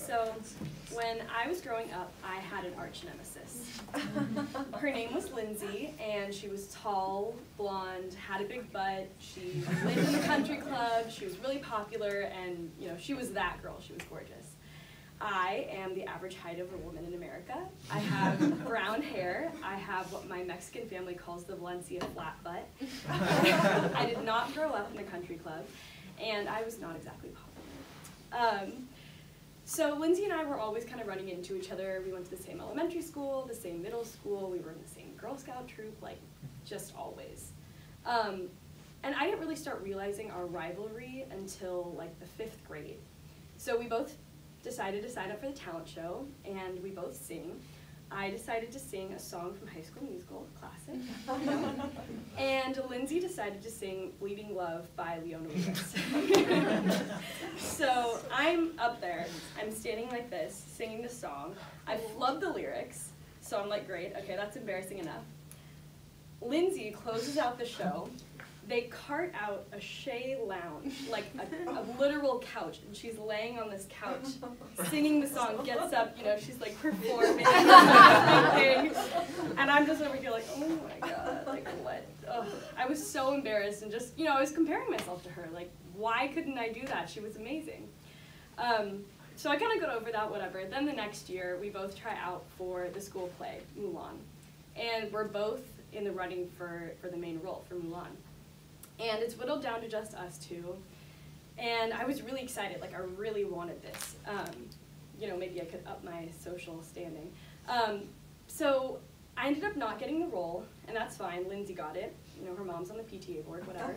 So, when I was growing up, I had an arch nemesis. Her name was Lindsay, and she was tall, blonde, had a big butt. She lived in the country club. She was really popular, and she was that girl. She was gorgeous. I am the average height of a woman in America. I have brown hair. I have what my Mexican family calls the Valencia flat butt. I did not grow up in a country club, and I was not exactly popular. So Lindsay and I were always kind of running into each other. We went to the same elementary school, the same middle school. We were in the same Girl Scout troop, like just always. And I didn't really start realizing our rivalry until like the 5th grade. So we both decided to sign up for the talent show, and we both sing. I decided to sing a song from High School Musical, classic. And Lindsay decided to sing Bleeding Love by Leona Lewis. So I'm up there, I'm standing like this, singing the song. I flubbed the lyrics, so I'm like, great, okay, that's embarrassing enough. Lindsay closes out the show. They cart out a Shea lounge, like a literal couch, and she's laying on this couch, singing the song, gets up, she's like performing, and I'm just over here like, oh my god, like what? Ugh. I was so embarrassed, and just, I was comparing myself to her, like, why couldn't I do that? She was amazing. So I kind of got over that, whatever. Then the next year, we both try out for the school play, Mulan, and we're both in the running for the main role, for Mulan. And it's whittled down to just us two. And I was really excited, like I really wanted this. Maybe I could up my social standing. So I ended up not getting the role, and that's fine. Lindsay got it. Her mom's on the PTA board, whatever.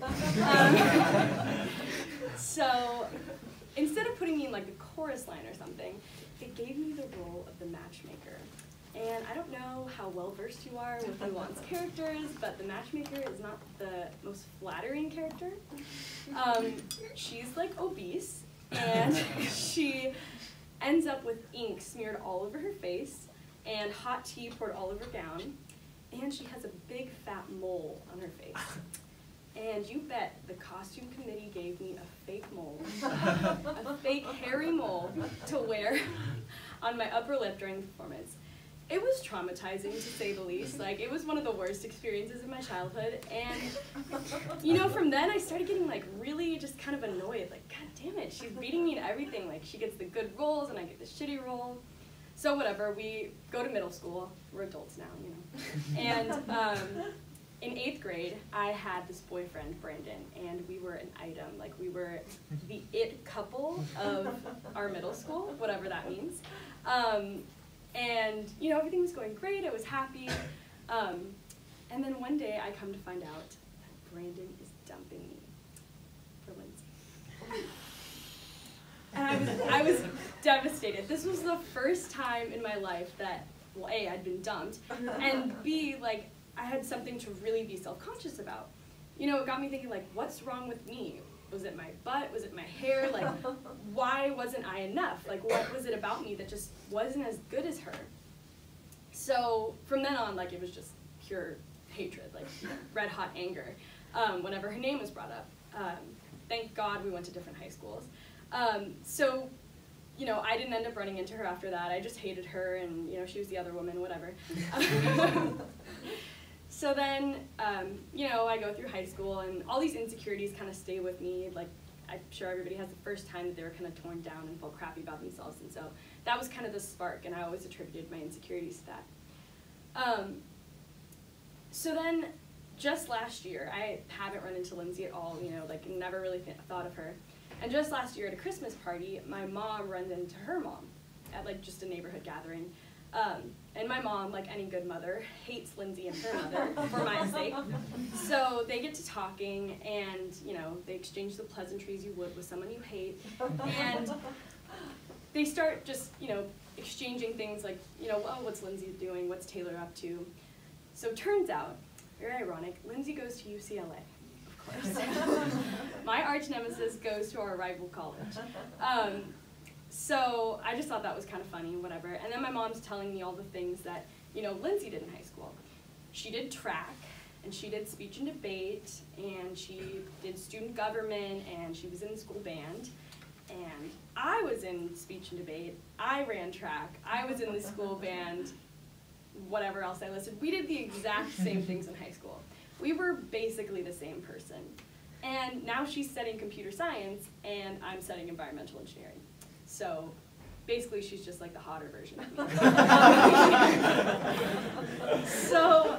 So instead of putting me in like the chorus line or something, it gave me the role of the matchmaker. And I don't know how well-versed you are with Mulan's characters, but the matchmaker is not the most flattering character. She's like obese, and she ends up with ink smeared all over her face, and hot tea poured all over her gown, and she has a big fat mole on her face. And you bet the costume committee gave me a fake mole, a fake hairy mole to wear on my upper lip during the performance. It was traumatizing, to say the least. Like, it was one of the worst experiences of my childhood. And, from then I started getting, like, really just kind of annoyed. Like, god damn it, she's beating me in everything. Like, she gets the good roles and I get the shitty role. So whatever, we go to middle school. We're adults now, And in 8th grade, I had this boyfriend, Brandon, and we were an item. Like, we were the it couple of our middle school, whatever that means. And, everything was going great, I was happy. And then one day I come to find out that Brandon is dumping me for Lindsay. And I was devastated. This was the first time in my life that, well, A, I'd been dumped, and B, like, I had something to really be self-conscious about. It got me thinking, like, what's wrong with me? Was it my butt? Was it my hair? Like, why wasn't I enough? Like, what was it about me that just wasn't as good as her? So from then on, like, it was just pure hatred, like red hot anger. Whenever her name was brought up, thank God we went to different high schools. So, I didn't end up running into her after that. I just hated her, and she was the other woman, whatever. So then, I go through high school, and all these insecurities kind of stay with me. Like, I'm sure everybody has the first time that they were kind of torn down and felt crappy about themselves, and so that was kind of the spark, and I always attributed my insecurities to that. So then, just last year, I haven't run into Lindsay at all, like, never really thought of her. And just last year at a Christmas party, my mom runs into her mom at, like, just a neighborhood gathering. And my mom, like any good mother, hates Lindsay and her mother for my sake. So they get to talking, and they exchange the pleasantries you would with someone you hate, and they start just exchanging things like well, what's Lindsay doing? What's Taylor up to? So turns out, very ironic, Lindsay goes to UCLA. Of course, my arch nemesis goes to our rival college. So I just thought that was kind of funny, whatever. And then my mom's telling me all the things that, Lindsay did in high school. She did track, and she did speech and debate, and she did student government, and she was in the school band. And I was in speech and debate, I ran track, I was in the school band, whatever else I listed. We did the exact same things in high school. We were basically the same person. And now she's studying computer science, and I'm studying environmental engineering. So basically, she's just like the hotter version of me. So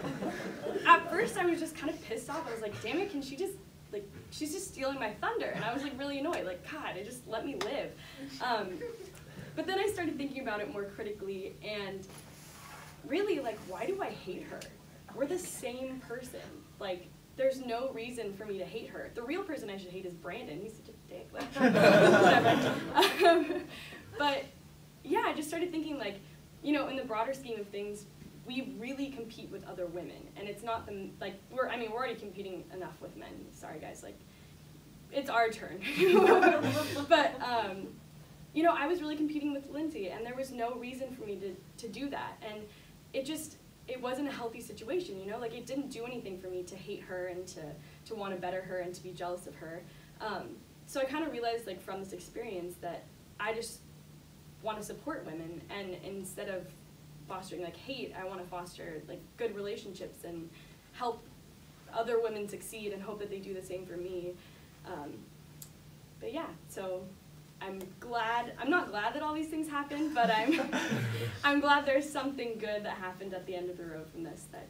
at first, I was just kind of pissed off. I was like, damn it, can she just, like, she's just stealing my thunder. And I was like really annoyed, like, God, just let me live. But then I started thinking about it more critically, and really, like, why do I hate her? We're the same person. Like, there's no reason for me to hate her. The real person I should hate is Brandon. He's such a dick. Like, whatever. But yeah, I just started thinking, like, you know, in the broader scheme of things, we really compete with other women, and it's not them. Like, we're already competing enough with men. Sorry, guys. Like, it's our turn. But you know, I was really competing with Lindsay, and there was no reason for me to do that, and it wasn't a healthy situation, you know? Like, it didn't do anything for me to hate her and to want to better her and to be jealous of her. So I kind of realized, like, from this experience that I just want to support women, and instead of fostering, like, hate, I want to foster, like, good relationships and help other women succeed and hope that they do the same for me. But yeah, so I'm not glad that all these things happened, but I'm glad there's something good that happened at the end of the road from this that